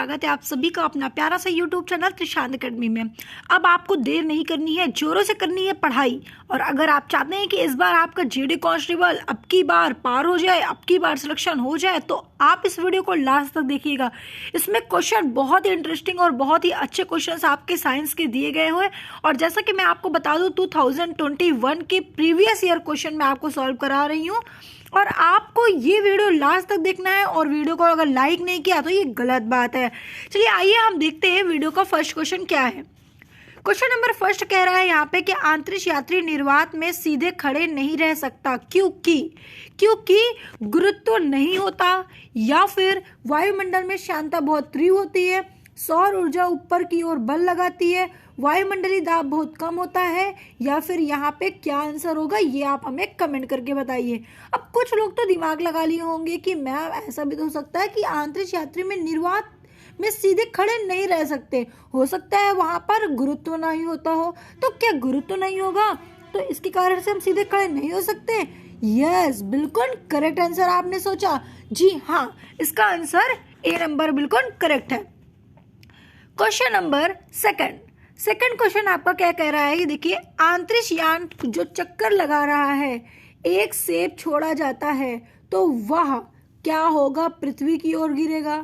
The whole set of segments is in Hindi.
स्वागत है आप सभी का अपना प्यारा सा यूट्यूब चैनल त्रिशांत अकेडमी में। अब आपको देर नहीं करनी है, जोरों से करनी है पढ़ाई। और अगर आप चाहते हैं कि इस बार आपका जीडी कांस्टेबल अब की बार पार हो जाए, अब की बार सिलेक्शन हो जाए, तो आप इस वीडियो को लास्ट तक देखिएगा। इसमें क्वेश्चन बहुत ही इंटरेस्टिंग और बहुत ही अच्छे क्वेश्चन आपके साइंस के दिए गए हुए। और जैसा कि मैं आपको बता दूं, 2021 के प्रीवियस ईयर क्वेश्चन मैं आपको सॉल्व करा रही हूँ और आपको ये वीडियो लास्ट तक देखना है। और वीडियो को अगर लाइक नहीं किया तो ये गलत बात है। चलिए आइए हम देखते हैं वीडियो का फर्स्ट क्वेश्चन क्या है। क्वेश्चन नंबर फर्स्ट कह रहा है यहाँ पे कि अंतरिक्ष यात्री निर्वात में सीधे खड़े नहीं रह सकता क्योंकि गुरुत्व नहीं होता, या फिर वायुमंडल में श्यानता बहुत तीव्र होती है, सौर ऊर्जा ऊपर की ओर बल लगाती है, वायुमंडलीय दाब बहुत कम होता है, या फिर यहाँ पे क्या आंसर होगा ये आप हमें कमेंट करके बताइए। अब कुछ लोग तो दिमाग लगा लिए होंगे कि मैम ऐसा भी तो हो सकता है कि अंतरिक्ष यात्री में निर्वात में सीधे खड़े नहीं रह सकते, हो सकता है वहां पर गुरुत्व नहीं होता हो। तो क्या गुरुत्व नहीं होगा तो इसके कारण से हम सीधे खड़े नहीं हो सकते? यस, बिल्कुल करेक्ट आंसर आपने सोचा। जी हाँ, इसका आंसर ए नंबर बिल्कुल करेक्ट है। क्वेश्चन नंबर सेकंड क्वेश्चन आपका क्या कह रहा है कि देखिए, अंतरिक्ष यान जो चक्कर लगा रहा है, एक सेब छोड़ा जाता है तो वह क्या होगा? पृथ्वी की ओर गिरेगा,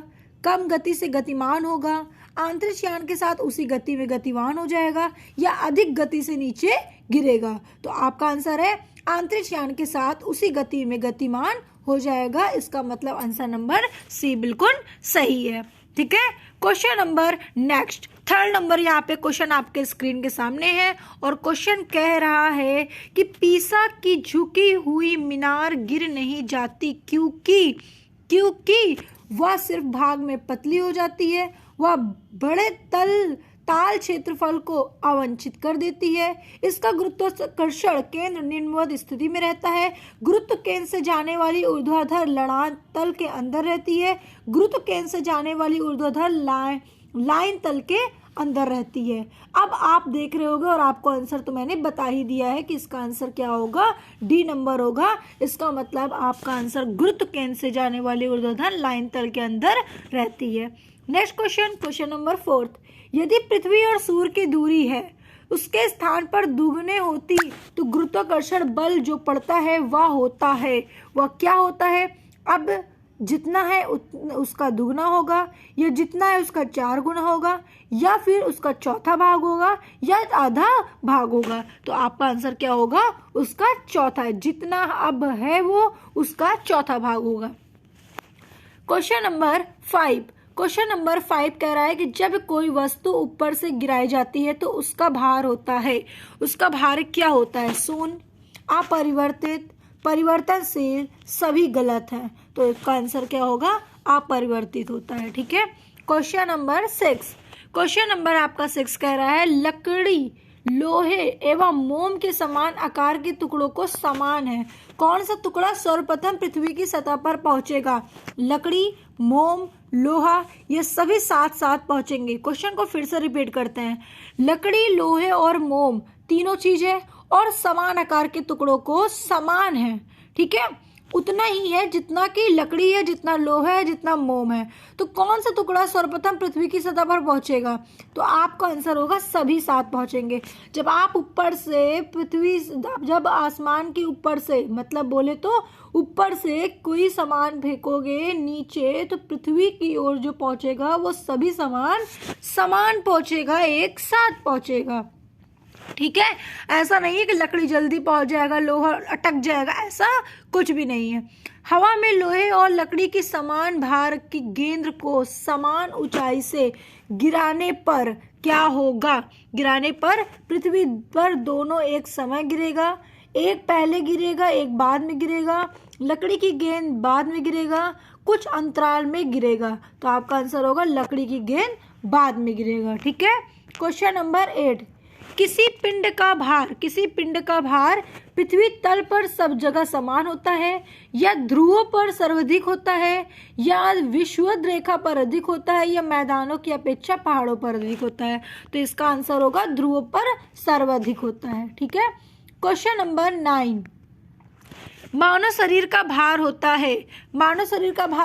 कम गति से गतिमान होगा, अंतरिक्ष यान के साथ उसी गति में गतिमान हो जाएगा, या अधिक गति से नीचे गिरेगा? तो आपका आंसर है अंतरिक्ष यान के साथ उसी गति में गतिमान हो जाएगा। इसका मतलब आंसर नंबर सी बिल्कुल सही है। ठीक है, question number next, third number यहाँ पे क्वेश्चन आपके स्क्रीन के सामने है और क्वेश्चन कह रहा है कि पीसा की झुकी हुई मीनार गिर नहीं जाती क्योंकि वह सिर्फ भाग में पतली हो जाती है, वह बड़े ताल क्षेत्रफल को अवंचित कर देती है, इसका गुरुत्वाकर्षण केंद्र निम्नवत स्थिति में रहता है, गुरुत्व केंद्र से जाने वाली ऊर्ध्वाधर लड़ान तल के अंदर रहती है, गुरुत्व केंद्र से जाने वाली ऊर्ध्वाधर लाइन तल के अंदर रहती है। अब आप देख रहे होगे और आपको आंसर तो मैंने बता ही दिया है कि इसका आंसर क्या होगा, डी नंबर होगा। इसका मतलब आपका आंसर गुरुत्व केंद्र से जाने वाली ऊर्ध्वाधर लाइन तल के अंदर रहती है। नेक्स्ट क्वेश्चन नंबर फोर्थ, यदि पृथ्वी और सूर्य की दूरी है उसके स्थान पर दुगने होती तो गुरुत्वाकर्षण बल जो पड़ता है वह क्या होता है? अब जितना है उसका दुगना होगा, या जितना है उसका 4 गुना होगा, या फिर उसका चौथा भाग होगा, या आधा भाग होगा? तो आपका आंसर क्या होगा? उसका चौथा है, जितना अब है वो उसका चौथा भाग होगा। क्वेश्चन नंबर 5 कह रहा है कि जब कोई वस्तु ऊपर से गिराई जाती है तो उसका भार होता है, उसका भार क्या होता है? शून्य, अपरिवर्तित, परिवर्तनशील, सभी गलत है। तो इसका आंसर क्या होगा? अपरिवर्तित होता है। ठीक है, क्वेश्चन नंबर आपका 6 कह रहा है लकड़ी, लोहे एवं मोम के समान आकार के टुकड़ों को समान है, कौन सा टुकड़ा सर्वप्रथम पृथ्वी की सतह पर पहुंचेगा? लकड़ी, मोम, लोहा, ये सभी साथ साथ पहुंचेंगे। क्वेश्चन को फिर से रिपीट करते हैं। लकड़ी, लोहे और मोम तीनों चीजें और समान आकार के टुकड़ों को समान है, ठीक है, उतना ही है जितना कि लकड़ी है, जितना लोहा है, जितना मोम है। तो कौन सा टुकड़ा सर्वप्रथम पृथ्वी की सतह पर पहुंचेगा? तो आपका आंसर होगा सभी साथ पहुंचेंगे। जब आप ऊपर से जब आसमान के ऊपर से, मतलब बोले तो ऊपर से कोई सामान फेंकोगे नीचे, तो पृथ्वी की ओर जो पहुंचेगा वो सभी समान पहुंचेगा, एक साथ पहुंचेगा। ठीक है, ऐसा नहीं है कि लकड़ी जल्दी पहुंच जाएगा, लोहा अटक जाएगा, ऐसा कुछ भी नहीं है। हवा में लोहे और लकड़ी की समान भार की गेंद को समान ऊंचाई से गिराने पर क्या होगा? गिराने पर पृथ्वी पर दोनों एक समय गिरेगा, एक पहले गिरेगा, एक बाद में गिरेगा, लकड़ी की गेंद बाद में गिरेगा, कुछ अंतराल में गिरेगा। तो आपका आंसर होगा लकड़ी की गेंद बाद में गिरेगा। ठीक है, क्वेश्चन नंबर 8, किसी पिंड का भार पृथ्वी तल पर सब जगह समान होता है, या ध्रुवों पर सर्वाधिक होता है, या विषुवत रेखा पर अधिक होता है, या मैदानों की अपेक्षा पहाड़ों पर अधिक होता है? तो इसका आंसर होगा ध्रुवों पर सर्वाधिक होता है। ठीक है, क्वेश्चन नंबर 9, मानव शरीर का भार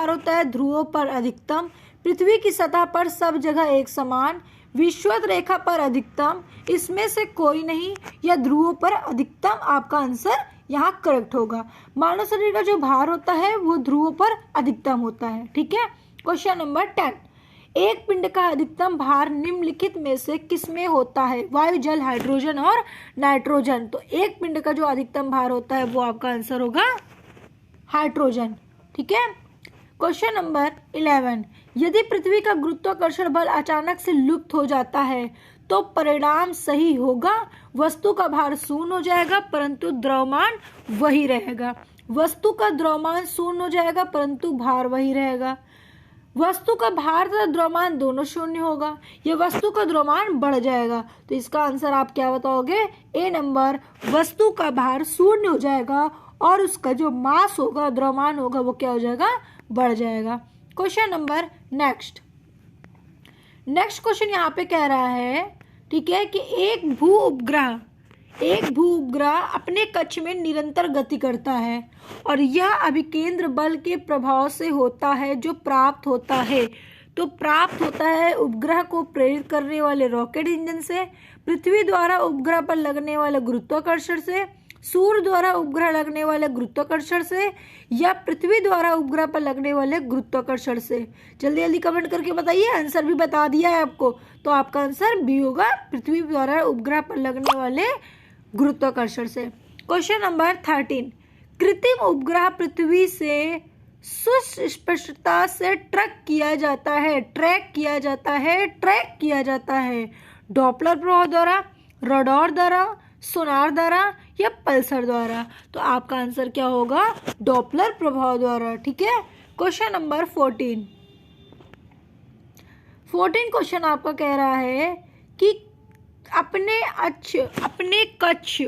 होता है ध्रुवों पर अधिकतम, पृथ्वी की सतह पर सब जगह एक समान, विषुवत रेखा पर अधिकतम, इसमें से कोई नहीं, या ध्रुवों पर अधिकतम। आपका आंसर यहाँ करेक्ट होगा। मानव शरीर का जो भार होता है वो ध्रुवों पर अधिकतम होता है। ठीक है। क्वेश्चन नंबर 10, एक पिंड का अधिकतम भार निम्नलिखित में से किसमें होता है? वायु, जल, हाइड्रोजन और नाइट्रोजन। तो एक पिंड का जो अधिकतम भार होता है वो आपका आंसर होगा हाइड्रोजन। ठीक है। क्वेश्चन नंबर 11, यदि पृथ्वी का गुरुत्वाकर्षण बल अचानक से लुप्त हो जाता है तो परिणाम सही होगा। वस्तु का भार शून्य हो जाएगा परंतु द्रव्यमान वही रहेगा। वस्तु का द्रव्यमान शून्य हो जाएगा परंतु भार वही रहेगा। वस्तु का भार तथा द्रव्यमान दोनों शून्य होगा, यह वस्तु का द्रव्यमान बढ़ जाएगा। तो इसका आंसर आप क्या बताओगे? ए नंबर, वस्तु का भार शून्य हो जाएगा और उसका जो मास होगा, द्रव्यमान होगा, वो क्या हो जाएगा? बढ़ जाएगा। क्वेश्चन नंबर नेक्स्ट क्वेश्चन यहाँ पे कह रहा है, ठीक है, कि एक भू उपग्रह अपने कक्ष में निरंतर गति करता है और यह अभिकेंद्र बल के प्रभाव से होता है जो प्राप्त होता है। तो प्राप्त होता है उपग्रह को प्रेरित करने वाले रॉकेट इंजन से, पृथ्वी द्वारा उपग्रह पर लगने वाले गुरुत्वाकर्षण से, सूर्य द्वारा उपग्रह लगने वाले गुरुत्वाकर्षण से, या पृथ्वी द्वारा उपग्रह पर लगने वाले गुरुत्वाकर्षण से। जल्दी जल्दी कमेंट करके बताइए। आंसर भी बता दिया है आपको, तो आपका आंसर बी होगा, पृथ्वी द्वारा उपग्रह पर लगने वाले गुरुत्वाकर्षण से। क्वेश्चन नंबर 13, कृत्रिम उपग्रह पृथ्वी से सुस्पष्टता से ट्रैक किया जाता है डॉपलर प्रभाव द्वारा, रडार द्वारा, सोनार द्वारा या पल्सर द्वारा। तो आपका आंसर क्या होगा? डॉपलर प्रभाव द्वारा। ठीक है। क्वेश्चन नंबर 14 क्वेश्चन आपका कह रहा है कि अपने कक्ष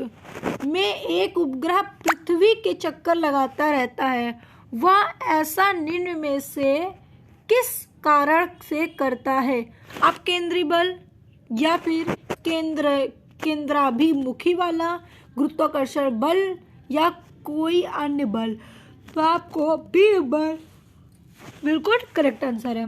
में एक उपग्रह पृथ्वी के चक्कर लगाता रहता है, वह ऐसा निम्न में से किस कारण से करता है? आप केंद्रीय बल या फिर केंद्राभिमुखी वाला गुरुत्वाकर्षण बल या कोई अन्य बल। तो आपको बी नंबर बिल्कुल करेक्ट आंसर है।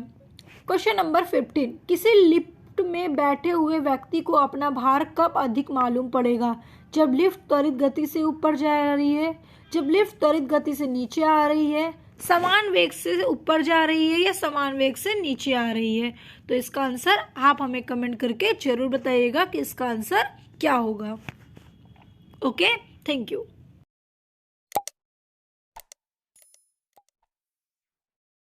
क्वेश्चन नंबर 15, किसी लिफ्ट में बैठे हुए व्यक्ति को अपना भार कब अधिक मालूम पड़ेगा? जब लिफ्ट त्वरित गति से ऊपर जा रही है, जब लिफ्ट त्वरित गति से नीचे आ रही है, समान वेग से ऊपर जा रही है या समान वेग से नीचे आ रही है। तो इसका आंसर आप हमें कमेंट करके जरूर बताइएगा कि इसका आंसर क्या होगा। Okay, thank you.